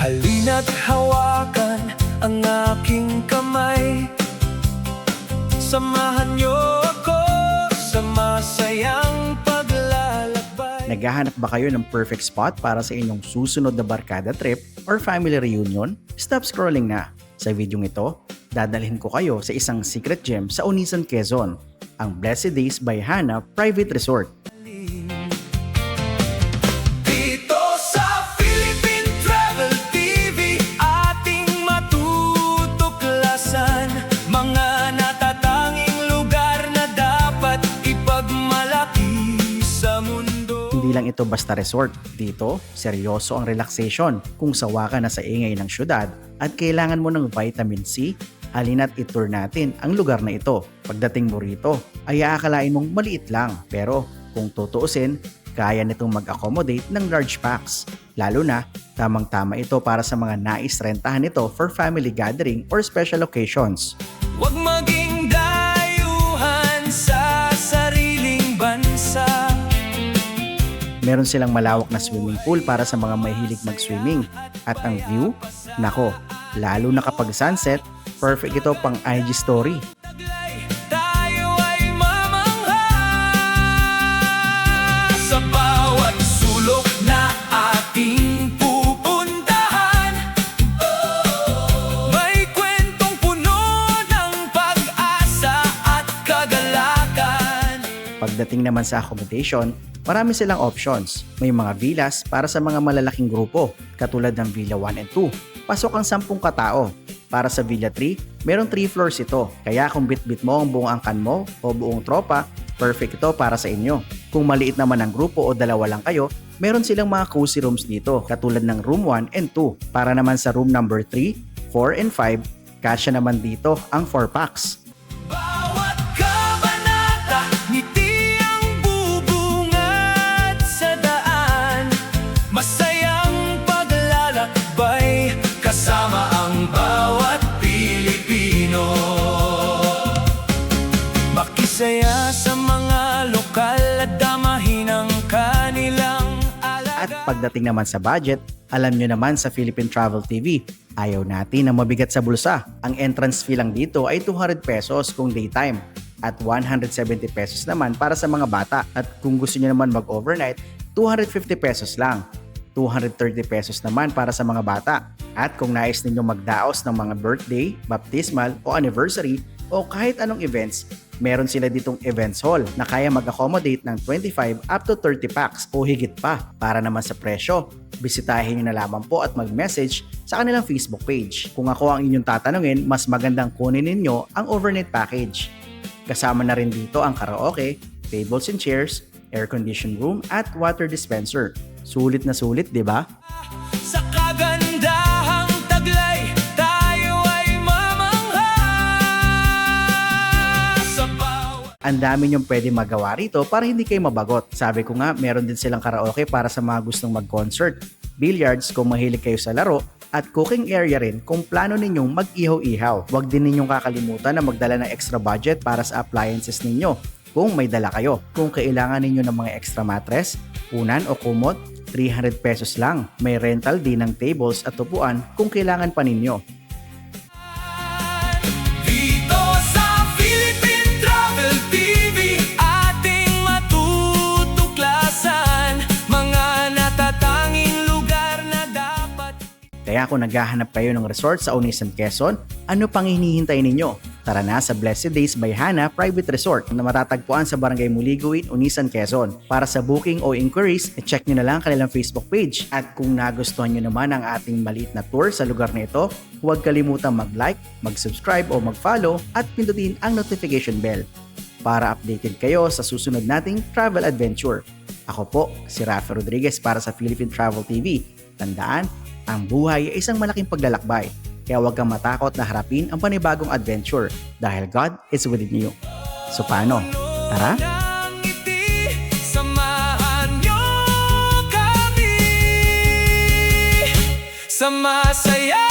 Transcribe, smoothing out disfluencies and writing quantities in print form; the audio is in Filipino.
Halina't hawakan ang aking kamay. Samahan niyo ako sa masayang paglalakbay. Naghahanap ba kayo ng perfect spot para sa inyong susunod na barkada trip or family reunion? Stop scrolling na. Sa videong ito, dadalhin ko kayo sa isang secret gem sa Onisan, Quezon, ang Blessed Days by Hana Private Resort. Dito sa Philippine Travel TV, ating matutuklasan mga natatanging lugar na dapat ipagmalaki sa mundo. Hindi lang ito basta resort. Dito, seryoso ang relaxation. Kung sawa ka na sa ingay ng syudad at kailangan mo ng vitamin C, halina't itour natin ang lugar na ito. Pagdating mo rito, ay aakalain mong maliit lang. Pero kung tutuusin, kaya nitong mag-accommodate ng large packs. Lalo na, tamang-tama ito para sa mga nais rentahan ito for family gathering or special occasions. Huwag maging dayuhan sa sariling bansa. Meron silang malawak na swimming pool para sa mga mahilig mag-swimming. At ang view, nako, lalo na kapag sunset, perfect ito pang IG story. Tayo ay mamangha sa bawat sulok na ating pupuntahan. May kwentong puno ng pag-asa at kagalakan. Pagdating naman sa accommodation, marami silang options. May mga villas para sa mga malalaking grupo, katulad ng Villa 1 and 2. Pasok ang 10 katao. Para sa Villa 3, meron 3 floors ito. Kaya kung bitbit mo ang buong angkan mo o buong tropa, perfect ito para sa inyo. Kung maliit naman ang grupo o dalawa lang kayo, meron silang mga cozy rooms dito, katulad ng room 1 and 2. Para naman sa room number 3, 4 and 5, kasya naman dito ang 4 packs. Bawat kabanata, ngiti ang bubungad sa daan. Masayang paglalakbay, kasama ang bawat Pilipino. Makisaya sa mga lokal at damahin ang kanilang At alaga. pagdating naman sa budget, alam nyo naman sa Philippine Travel TV, ayaw natin na mabigat sa bulsa. Ang entrance fee lang dito ay 200 pesos kung daytime at 170 pesos naman para sa mga bata. At kung gusto nyo naman mag-overnight, 250 pesos lang. 230 pesos naman para sa mga bata. At kung nais ninyo magdaos ng mga birthday, baptismal o anniversary o kahit anong events, meron sila ditong events hall na kaya mag-accommodate ng 25 up to 30 packs o higit pa. Para naman sa presyo, bisitahin nyo na lamang po at mag-message sa kanilang Facebook page. Kung ako ang inyong tatanungin, mas magandang kunin ninyo ang overnight package. Kasama na rin dito ang karaoke, tables and chairs, air-conditioned room at water dispenser. Sulit na sulit, di ba? Sa kagandahang taglay, tayo ay mamangha sa bawat. Ang dami niyong pwede magawa rito para hindi kayo mabagot. Sabi ko nga, meron din silang karaoke para sa mga gustong mag-concert, billiards kung mahilig kayo sa laro, at cooking area rin kung plano ninyong mag-ihaw-ihaw. Huwag din ninyong kakalimutan na magdala ng extra budget para sa appliances ninyo kung may dala kayo. Kung kailangan ninyo ng mga extra mattress, unan o kumot, 300 pesos lang. May rental din ng tables at upuan kung kailangan pa ninyo. Dito sa Philippine Travel TV, ating matutuklasan mga natatanging lugar na dapat. Kaya kung naghahanap kayo ng resort sa Onisan, Quezon, ano pang hinihintay ninyo? Tara na sa Blessed Days by Hana Private Resort na matatagpuan sa Barangay Muliguin, Onisan, Quezon. Para sa booking o inquiries, check nyo na lang kanilang Facebook page. At kung nagustuhan nyo naman ang ating maliit na tour sa lugar na ito, huwag kalimutang mag-like, mag-subscribe o mag-follow at pindutin ang notification bell para updated kayo sa susunod nating travel adventure. Ako po, si Rafa Rodriguez para sa Philippine Travel TV. Tandaan, ang buhay ay isang malaking paglalakbay. Kaya huwag kang matakot na harapin ang panibagong adventure dahil God is within you. So paano? Tara? Ng ngiti, samahan niyo kami sa masaya